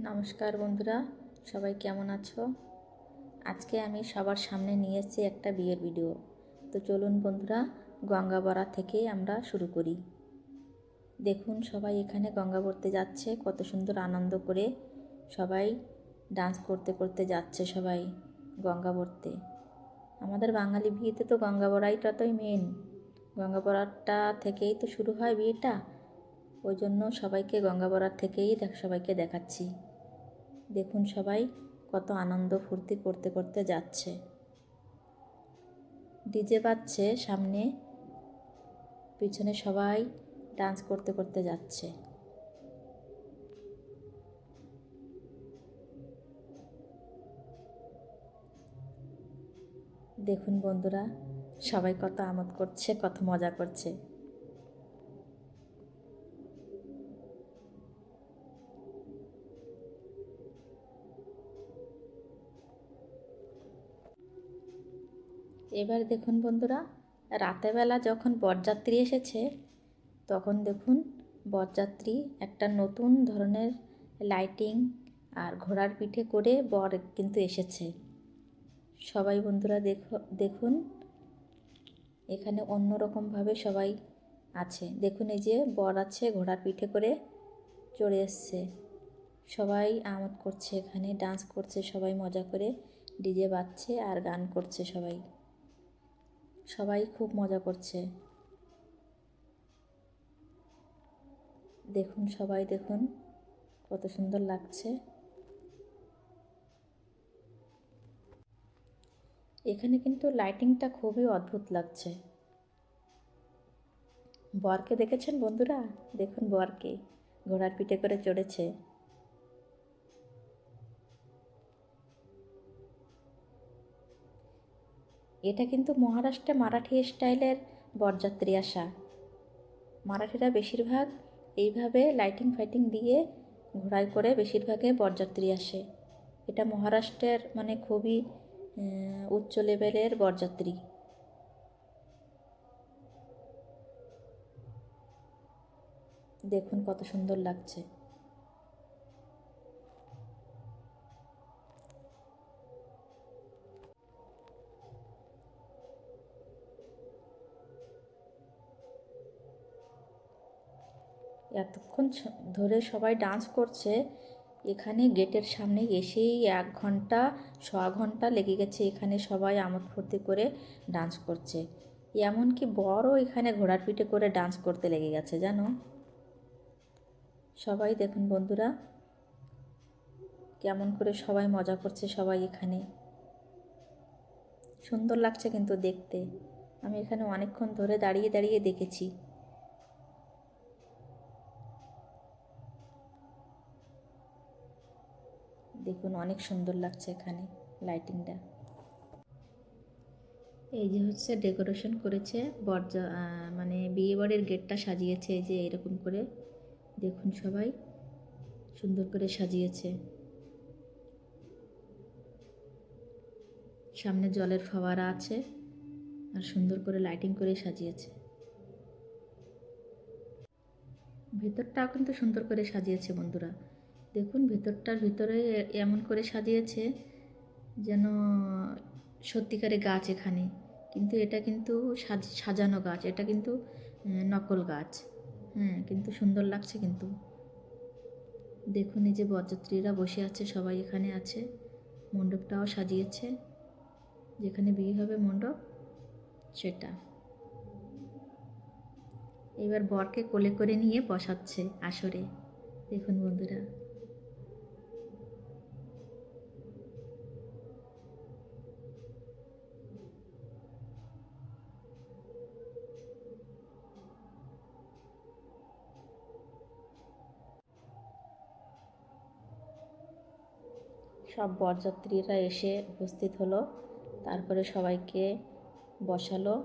নমস্কার বন্ধুরা, সবাই কেমন আছো? আজকে আমি সবার সামনে নিয়ে এসেছি একটা বিয়ের ভিডিও। তো চলুন বন্ধুরা, গঙ্গাবড়া থেকে আমরা শুরু করি। দেখুন সবাই এখানে গঙ্গাবড়তে যাচ্ছে, কত সুন্দর আনন্দ করে সবাই ডান্স করতে করতে যাচ্ছে সবাই গঙ্গাবড়তে। আমাদের বাঙালি বিয়েতে তো গঙ্গাবড়াইটাই মেন, গঙ্গাবড়াটা থেকেই তো শুরু হয় বিয়েটা। ওই জন্য সবাইকে গঙ্গাবড়ার থেকেই সবাইকে দেখাচ্ছি। দেখুন সবাই কত আনন্দ ফুর্তি করতে করতে যাচ্ছে, ডিজে বাজছে সামনে, পিছনে সবাই ডান্স করতে করতে যাচ্ছে। দেখুন বন্ধুরা, সবাই কত আমোদ করছে, কত মজা করছে। এবার দেখুন বন্ধুরা, রাতেরবেলা যখন বরযাত্রী এসেছে, তখন দেখুন বরযাত্রী একটা নতুন ধরনের লাইটিং আর ঘোড়ার পিঠে করে বর কিন্তু এসেছে। সবাই বন্ধুরা দেখুন এখানে অন্যরকমভাবে সবাই আছে। দেখুন এই যে বর আছে, ঘোড়ার পিঠে করে চড়ে এসছে। সবাই আমোদ করছে, এখানে ডান্স করছে, সবাই মজা করে ডিজে বাজছে আর গান করছে। সবাই সবাই খুব মজা করছে। দেখুন সবাই দেখুন কত সুন্দর লাগছে। এখানে কিন্তু লাইটিংটা খুবই অদ্ভুত লাগছে। বরকে দেখেছেন বন্ধুরা? দেখুন বরকে ঘোড়ার পিঠে করে চড়েছে। এটা কিন্তু মহারাষ্ট্রে মারাঠি স্টাইলের বরযাত্রী আসা। মারাঠিরা বেশিরভাগ এইভাবে লাইটিং ফাইটিং দিয়ে ঘোড়ায় করে বেশিরভাগে বরযাত্রী আসে। এটা মহারাষ্ট্রের মানে খুবই উচ্চ লেভেলের বরযাত্রী। দেখুন কত সুন্দর লাগছে। এতক্ষণ ধরে সবাই ডান্স করছে। এখানে গেটের সামনে এসেই 1 ঘন্টা 6 ঘন্টা লেগে গেছে। এখানে সবাই আমোদ ফুর্তি করে ডান্স করছে। এমনকি বড়ও এখানে ঘোড়ার পিঠে করে ডান্স করতে লেগে গেছে জানো। সবাই দেখুন বন্ধুরা কেমন করে সবাই মজা করছে। সবাই এখানে সুন্দর লাগছে কিন্তু দেখতে। আমি এখানে অনেকক্ষণ ধরে দাঁড়িয়ে দাঁড়িয়ে দেখেছি। দেখুন অনেক সুন্দর লাগছে এখানে লাইটিংটা। এই যে হচ্ছে ডেকোরেশন করেছে মানে বিয়ে বাড়ির গেটটা সাজিয়েছে এই যে এরকম করে। দেখুন সবাই সুন্দর করে সাজিয়েছে। সামনে জলের ফোয়ারা আছে আর সুন্দর করে লাইটিং করে সাজিয়েছে। ভেতরটাও কিন্তু সুন্দর করে সাজিয়েছে বন্ধুরা। দেখুন ভেতরটার ভিতরে এমন করে সাজিয়েছে যেন সত্যিকারে গাছ এখানে, কিন্তু এটা কিন্তু সাজানো গাছ, এটা কিন্তু নকল গাছ। হ্যাঁ, কিন্তু সুন্দর লাগছে কিন্তু। দেখুন এই যে বরযাত্রীরা বসে আছে, সবাই এখানে আছে। মণ্ডপটাও সাজিয়েছে, যেখানে বিয়ে হবে মণ্ডপ সেটা। এবার বরকে কোলে করে নিয়ে বসাচ্ছে আসরে। দেখুন বন্ধুরা সব বরযাত্রীরা এসে উপস্থিত হলো। তারপরে সবাইকে বসালো।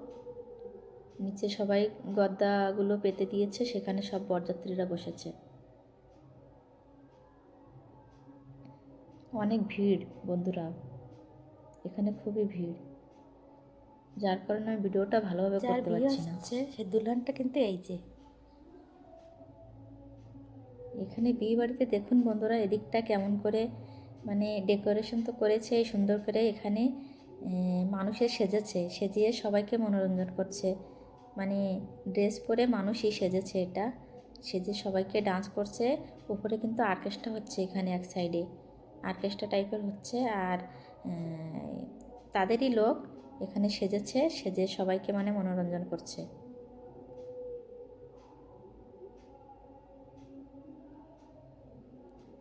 নিচে সবাই গদ্দাগুলো পেতে দিয়েছে, সেখানে সব বরযাত্রীরা বসেছে। অনেক ভিড় বন্ধুরা, এখানে খুবই ভিড়, যার কারণে আমি ভিডিওটা ভালোভাবে করতে পারছি না। সে দুলহানটা কিন্তু এই যে এখানে বিয়ে বাড়িতে দেখুন বন্ধুরা, এদিকটা কেমন করে মানে ডেকোরেশন তো করেছে সুন্দর করে। এখানে মানুষের সেজিয়ে সবাইকে মনোরঞ্জন করছে, মানে ড্রেস পরে মানুষই সেজেছে, এটা সেজে সবাইকে ডান্স করছে। উপরে কিন্তু অর্কেস্ট্রা হচ্ছে, এখানে এক সাইডে অর্কেস্ট্রা টাইপের হচ্ছে। আর তাদেরই লোক এখানে সেজে সবাইকে মানে মনোরঞ্জন করছে।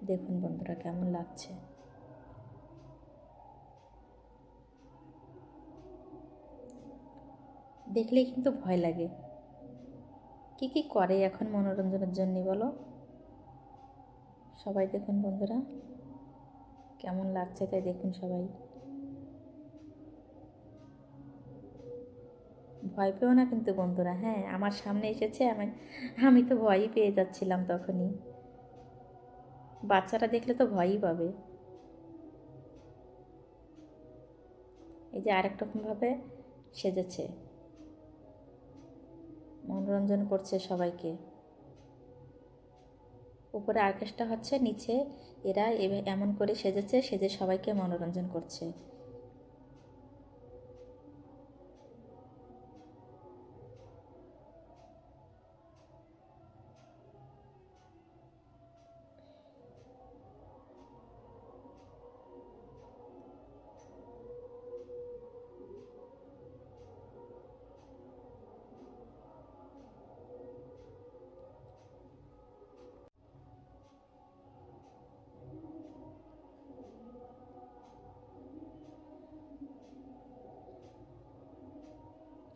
দেখুন বন্ধুরা কেমন লাগছে। দেখলেই কিন্তু ভয় লাগে। কি করে এখন মনোরঞ্জনের জন্য বলো? সবাই দেখুন বন্ধুরা কেমন লাগছে, তাই দেখুন সবাই। ভয় পেও না কিন্তু বন্ধুরা, হ্যাঁ আমার সামনে এসেছে, আমি তো ভয়ই পেয়ে যাচ্ছিলাম তখনই। বাচ্চারা দেখলে তো ভয়ই পাবে। এই যে আরেক রকমভাবে সেজেছে, মনোরঞ্জন করছে সবাইকে। উপরে অর্কেস্ট্রা হচ্ছে, নিচে এরা এমন করে সেজে সবাইকে মনোরঞ্জন করছে।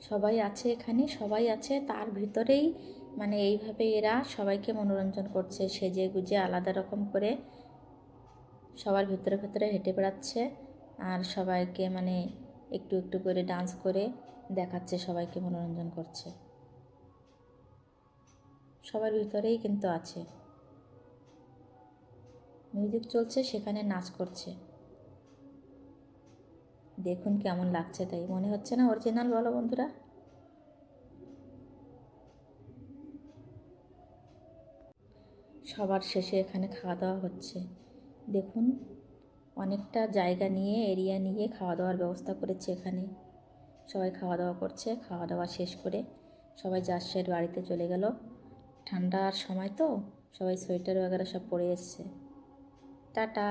সবাই আছে এখানে, সবাই আছে তার ভিতরেই মানে এইভাবে এরা সবাইকে মনোরঞ্জন করছে, সেজে গুজে আলাদা রকম করে সবার ভিতরে ভিতরে হেঁটে বেড়াচ্ছে। আর সবাইকে মানে একটু একটু করে ডান্স করে দেখাচ্ছে, সবাইকে মনোরঞ্জন করছে। সবার ভিতরেই কিন্তু আছে, মিউজিক চলছে, সেখানে নাচ করছে। দেখুন কেমন লাগছে, তাই মনে হচ্ছে না অরিজিনাল? বলো বন্ধুরা। সবার শেষে এখানে খাওয়া দাওয়া হচ্ছে। দেখুন অনেকটা জায়গা নিয়ে এরিয়া নিয়ে খাওয়া দাওয়ার ব্যবস্থা করেছে এখানে। সবাই খাওয়া দাওয়া করছে, খাওয়া দাওয়া শেষ করে সবাই যার যার বাড়িতে চলে গেল। ঠান্ডার সময় তো সবাই সোয়েটার वगैरह সব পরে এসছে। টাটা।